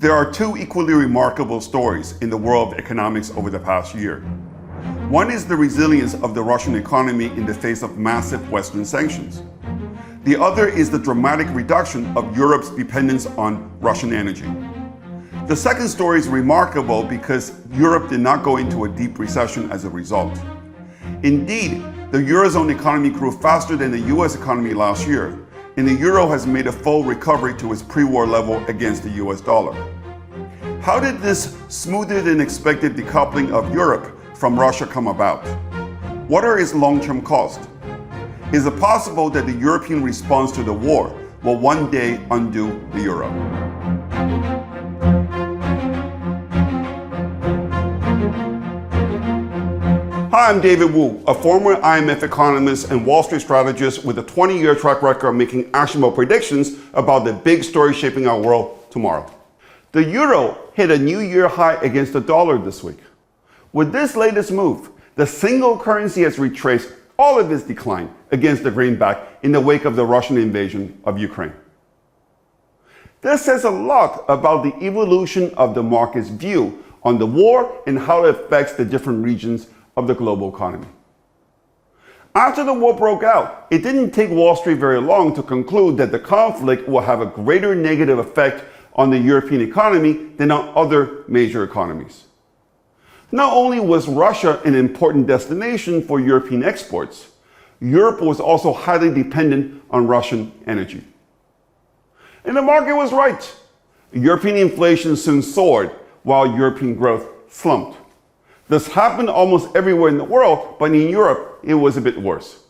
There are two equally remarkable stories in the world of economics over the past year. One is the resilience of the Russian economy in the face of massive Western sanctions. The other is the dramatic reduction of Europe's dependence on Russian energy. The second story is remarkable because Europe did not go into a deep recession as a result. Indeed, the Eurozone economy grew faster than the US economy last year, and the euro has made a full recovery to its pre-war level against the US dollar. How did this smoother than expected decoupling of Europe from Russia come about? What are its long-term costs? Is it possible that the European response to the war will one day undo the euro? Hi, I'm David Wu, a former IMF economist and Wall Street strategist with a 20-year track record of making actionable predictions about the big story shaping our world tomorrow. The euro hit a new year high against the dollar this week. With this latest move, the single currency has retraced all of its decline against the greenback in the wake of the Russian invasion of Ukraine. This says a lot about the evolution of the market's view on the war and how it affects the different regions of the global economy. After the war broke out, it didn't take Wall Street very long to conclude that the conflict will have a greater negative effect on the European economy than on other major economies. Not only was Russia an important destination for European exports, Europe was also highly dependent on Russian energy. And the market was right. European inflation soon soared while European growth slumped. This happened almost everywhere in the world, but in Europe, it was a bit worse.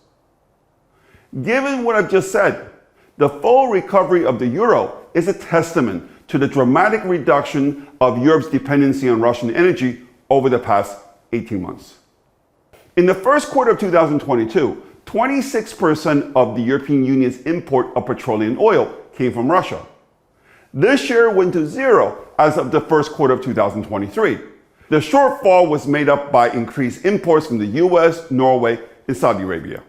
Given what I've just said, the full recovery of the euro is a testament to the dramatic reduction of Europe's dependency on Russian energy over the past 18 months. In the first quarter of 2022, 26% of the European Union's import of petroleum oil came from Russia. This share went to zero as of the first quarter of 2023. The shortfall was made up by increased imports from the US, Norway, and Saudi Arabia.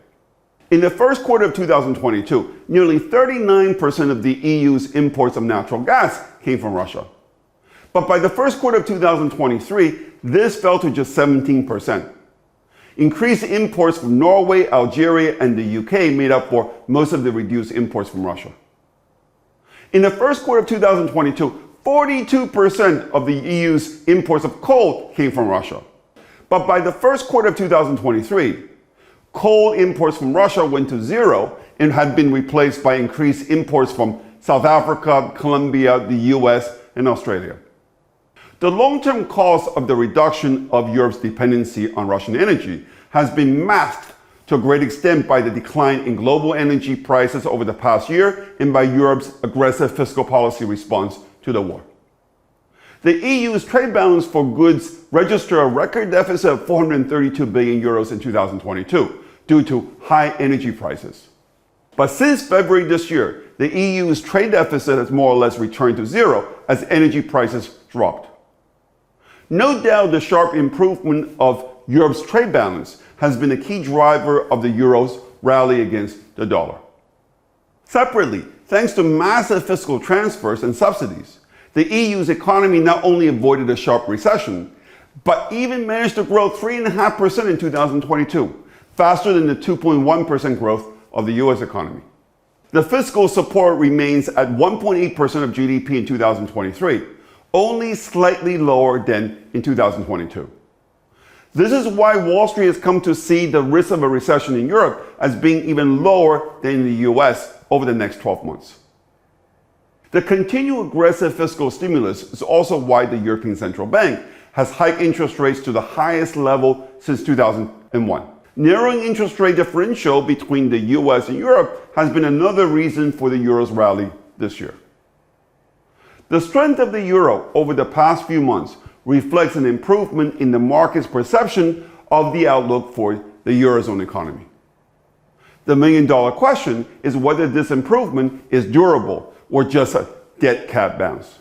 In the first quarter of 2022, nearly 39% of the EU's imports of natural gas came from Russia. But by the first quarter of 2023, this fell to just 17%. Increased imports from Norway, Algeria, and the UK made up for most of the reduced imports from Russia. In the first quarter of 2022, 42% of the EU's imports of coal came from Russia. But by the first quarter of 2023, coal imports from Russia went to zero and had been replaced by increased imports from South Africa, Colombia, the US, and Australia. The long-term cost of the reduction of Europe's dependency on Russian energy has been masked to a great extent by the decline in global energy prices over the past year and by Europe's aggressive fiscal policy response to the war. The EU's trade balance for goods registered a record deficit of 432 billion euros in 2022 due to high energy prices. But since February this year, the EU's trade deficit has more or less returned to zero as energy prices dropped. No doubt the sharp improvement of Europe's trade balance has been a key driver of the euro's rally against the dollar. Separately, thanks to massive fiscal transfers and subsidies, the EU's economy not only avoided a sharp recession, but even managed to grow 3.5% in 2022, faster than the 2.1% growth of the US economy. The fiscal support remains at 1.8% of GDP in 2023, only slightly lower than in 2022. This is why Wall Street has come to see the risk of a recession in Europe as being even lower than in the US over the next 12 months. The continued aggressive fiscal stimulus is also why the European Central Bank has hiked interest rates to the highest level since 2001. Narrowing interest rate differential between the US and Europe has been another reason for the euro's rally this year. The strength of the euro over the past few months reflects an improvement in the market's perception of the outlook for the Eurozone economy. The million-dollar question is whether this improvement is durable or just a dead cat bounce.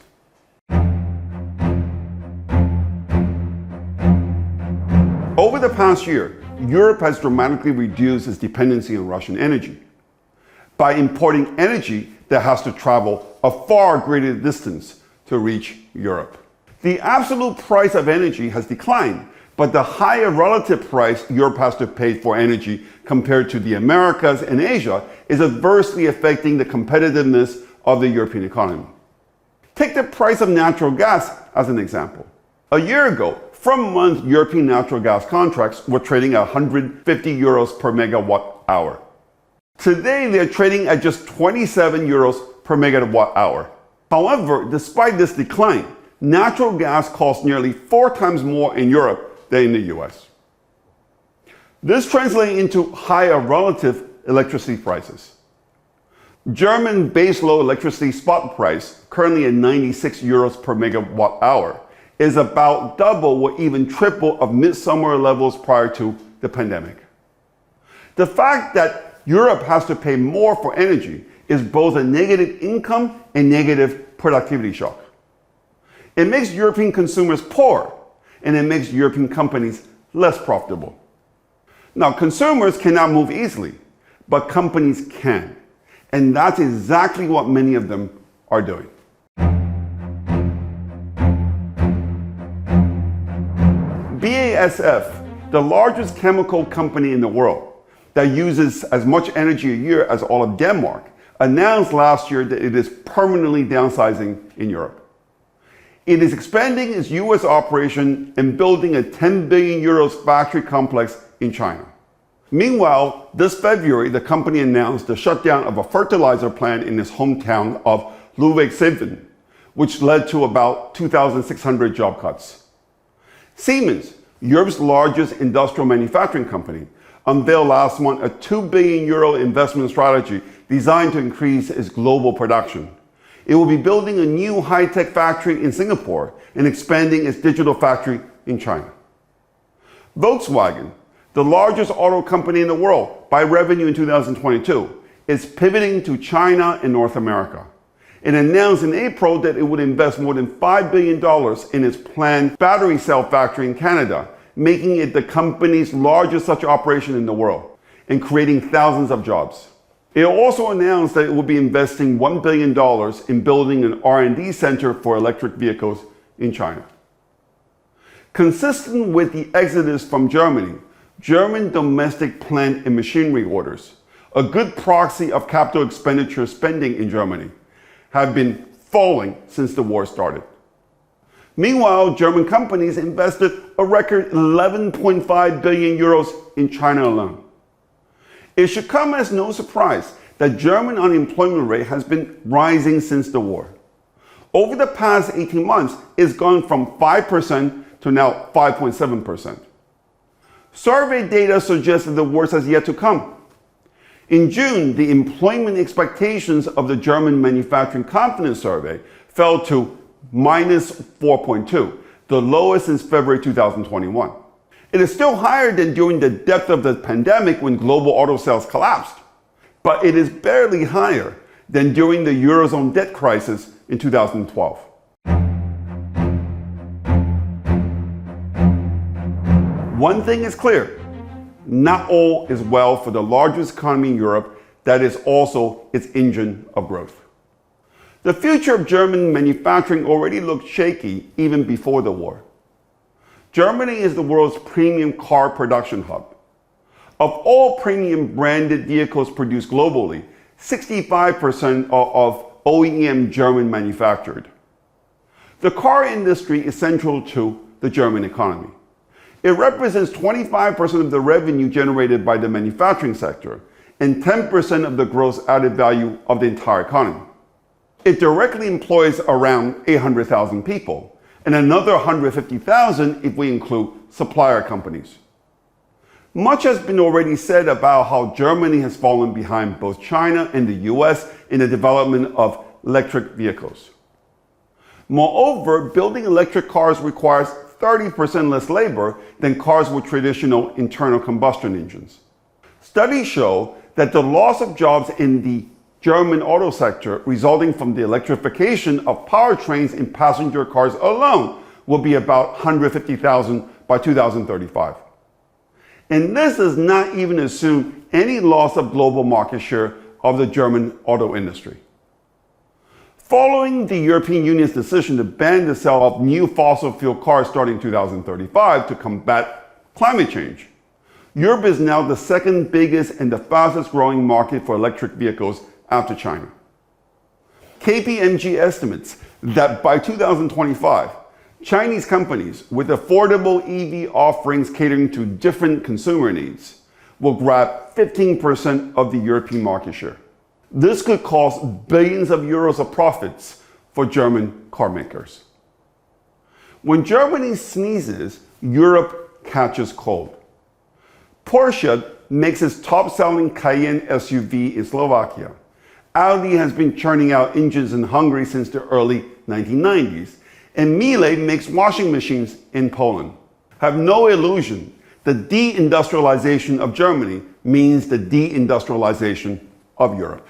Over the past year, Europe has dramatically reduced its dependency on Russian energy. By importing energy that has to travel a far greater distance to reach Europe. The absolute price of energy has declined, but the higher relative price Europe has to pay for energy compared to the Americas and Asia is adversely affecting the competitiveness of the European economy. Take the price of natural gas as an example. A year ago, from-month European natural gas contracts were trading at 150 euros per megawatt hour. Today, they're trading at just 27 euros per megawatt hour. However, despite this decline, natural gas costs nearly 4 times more in Europe than in the US. This translates into higher relative electricity prices. German baseload electricity spot price, currently at 96 euros per megawatt hour, is about double or even triple of midsummer levels prior to the pandemic. The fact that Europe has to pay more for energy is both a negative income and negative productivity shock. It makes European consumers poor, and it makes European companies less profitable. Now, consumers cannot move easily, but companies can. And that's exactly what many of them are doing. BASF, the largest chemical company in the world that uses as much energy a year as all of Denmark, announced last year that it is permanently downsizing in Europe. It is expanding its US operation and building a 10 billion euros factory complex in China. Meanwhile, this February, the company announced the shutdown of a fertilizer plant in its hometown of Ludwigshafen, which led to about 2,600 job cuts. Siemens, Europe's largest industrial manufacturing company, unveiled last month a 2 billion euro investment strategy designed to increase its global production. It will be building a new high-tech factory in Singapore and expanding its digital factory in China. Volkswagen, the largest auto company in the world by revenue in 2022, is pivoting to China and North America. It announced in April that it would invest more than $5 billion in its planned battery cell factory in Canada, making it the company's largest such operation in the world and creating thousands of jobs. It also announced that it will be investing $1 billion in building an R&D center for electric vehicles in China. Consistent with the exodus from Germany, German domestic plant and machinery orders, a good proxy of capital expenditure spending in Germany, have been falling since the war started. Meanwhile, German companies invested a record 11.5 billion euros in China alone. It should come as no surprise that German unemployment rate has been rising since the war. Over the past 18 months, it's gone from 5% to now 5.7%. Survey data suggests that the worst has yet to come. In June, the employment expectations of the German Manufacturing Confidence Survey fell to minus 4.2, the lowest since February 2021. It is still higher than during the depth of the pandemic when global auto sales collapsed, but it is barely higher than during the Eurozone debt crisis in 2012. One thing is clear, not all is well for the largest economy in Europe that is also its engine of growth. The future of German manufacturing already looked shaky even before the war. Germany is the world's premium car production hub. Of all premium branded vehicles produced globally, 65% are of OEM German manufactured. The car industry is central to the German economy. It represents 25% of the revenue generated by the manufacturing sector and 10% of the gross added value of the entire economy. It directly employs around 800,000 people and another 150,000 if we include supplier companies. Much has been already said about how Germany has fallen behind both China and the US in the development of electric vehicles. Moreover, building electric cars requires 30% less labor than cars with traditional internal combustion engines. Studies show that the loss of jobs in the German auto sector resulting from the electrification of powertrains in passenger cars alone will be about 150,000 by 2035. And this does not even assume any loss of global market share of the German auto industry. Following the European Union's decision to ban the sale of new fossil fuel cars starting 2035 to combat climate change, Europe is now the second biggest and the fastest growing market for electric vehicles after China. KPMG estimates that by 2025, Chinese companies with affordable EV offerings catering to different consumer needs will grab 15% of the European market share. This could cost billions of euros of profits for German car makers. When Germany sneezes, Europe catches cold. Porsche makes its top-selling Cayenne SUV in Slovakia. Audi has been churning out engines in Hungary since the early 1990s. And Miele makes washing machines in Poland. Have no illusion, the deindustrialization of Germany means the deindustrialization of Europe.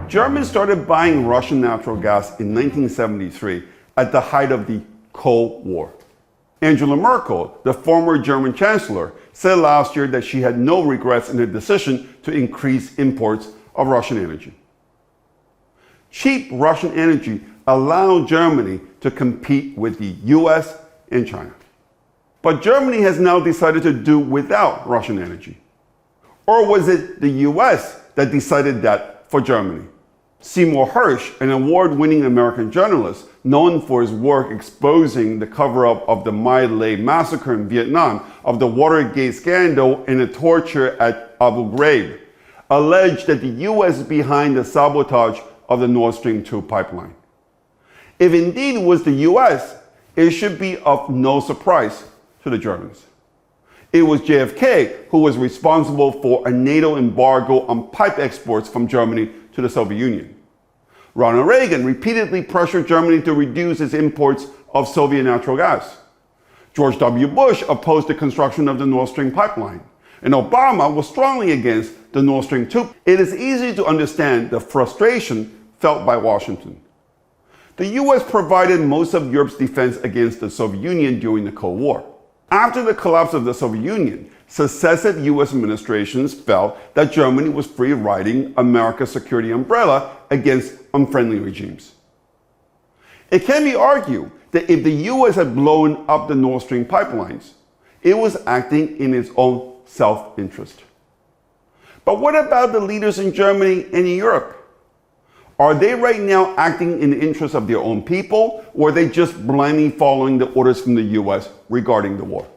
Germans started buying Russian natural gas in 1973 at the height of the Cold War. Angela Merkel, the former German chancellor, said last year that she had no regrets in her decision to increase imports of Russian energy. Cheap Russian energy allowed Germany to compete with the US and China. But Germany has now decided to do without Russian energy. Or was it the US that decided that for Germany? Seymour Hersh, an award-winning American journalist known for his work exposing the cover-up of the My Lai massacre in Vietnam, of the Watergate scandal, and the torture at Abu Ghraib, alleged that the US is behind the sabotage of the Nord Stream 2 pipeline. If indeed it was the US, it should be of no surprise to the Germans. It was JFK who was responsible for a NATO embargo on pipe exports from Germany to the Soviet Union. Ronald Reagan repeatedly pressured Germany to reduce its imports of Soviet natural gas. George W. Bush opposed the construction of the Nord Stream pipeline. And Obama was strongly against the Nord Stream 2. It is easy to understand the frustration felt by Washington. The US provided most of Europe's defense against the Soviet Union during the Cold War. After the collapse of the Soviet Union, successive US administrations felt that Germany was free riding America's security umbrella against unfriendly regimes. It can be argued that if the US had blown up the Nord Stream pipelines, it was acting in its own self-interest. But what about the leaders in Germany and in Europe? Are they right now acting in the interest of their own people, or are they just blindly following the orders from the US regarding the war?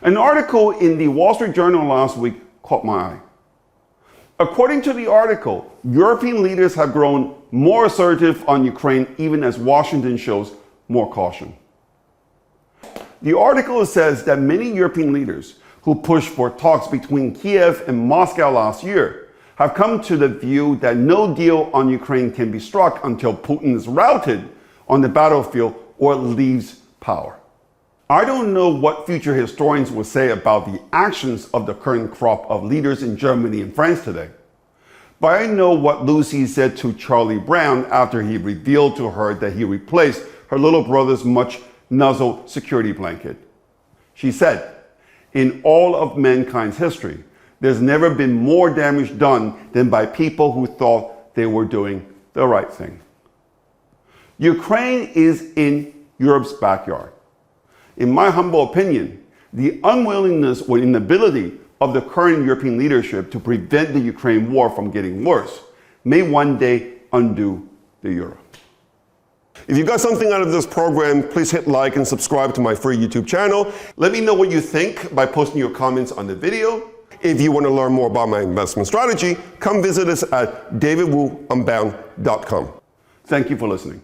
An article in the Wall Street Journal last week caught my eye. According to the article, European leaders have grown more assertive on Ukraine even as Washington shows more caution. The article says that many European leaders who pushed for talks between Kiev and Moscow last year have come to the view that no deal on Ukraine can be struck until Putin is routed on the battlefield or leaves power. I don't know what future historians will say about the actions of the current crop of leaders in Germany and France today. But I know what Lucy said to Charlie Brown after he revealed to her that he replaced her little brother's much nuzzled security blanket. She said, "In all of mankind's history, there's never been more damage done than by people who thought they were doing the right thing." Ukraine is in Europe's backyard. In my humble opinion, the unwillingness or inability of the current European leadership to prevent the Ukraine war from getting worse may one day undo the euro. If you got something out of this program, please hit like and subscribe to my free YouTube channel. Let me know what you think by posting your comments on the video. If you want to learn more about my investment strategy, come visit us at davidwuunbound.com. Thank you for listening.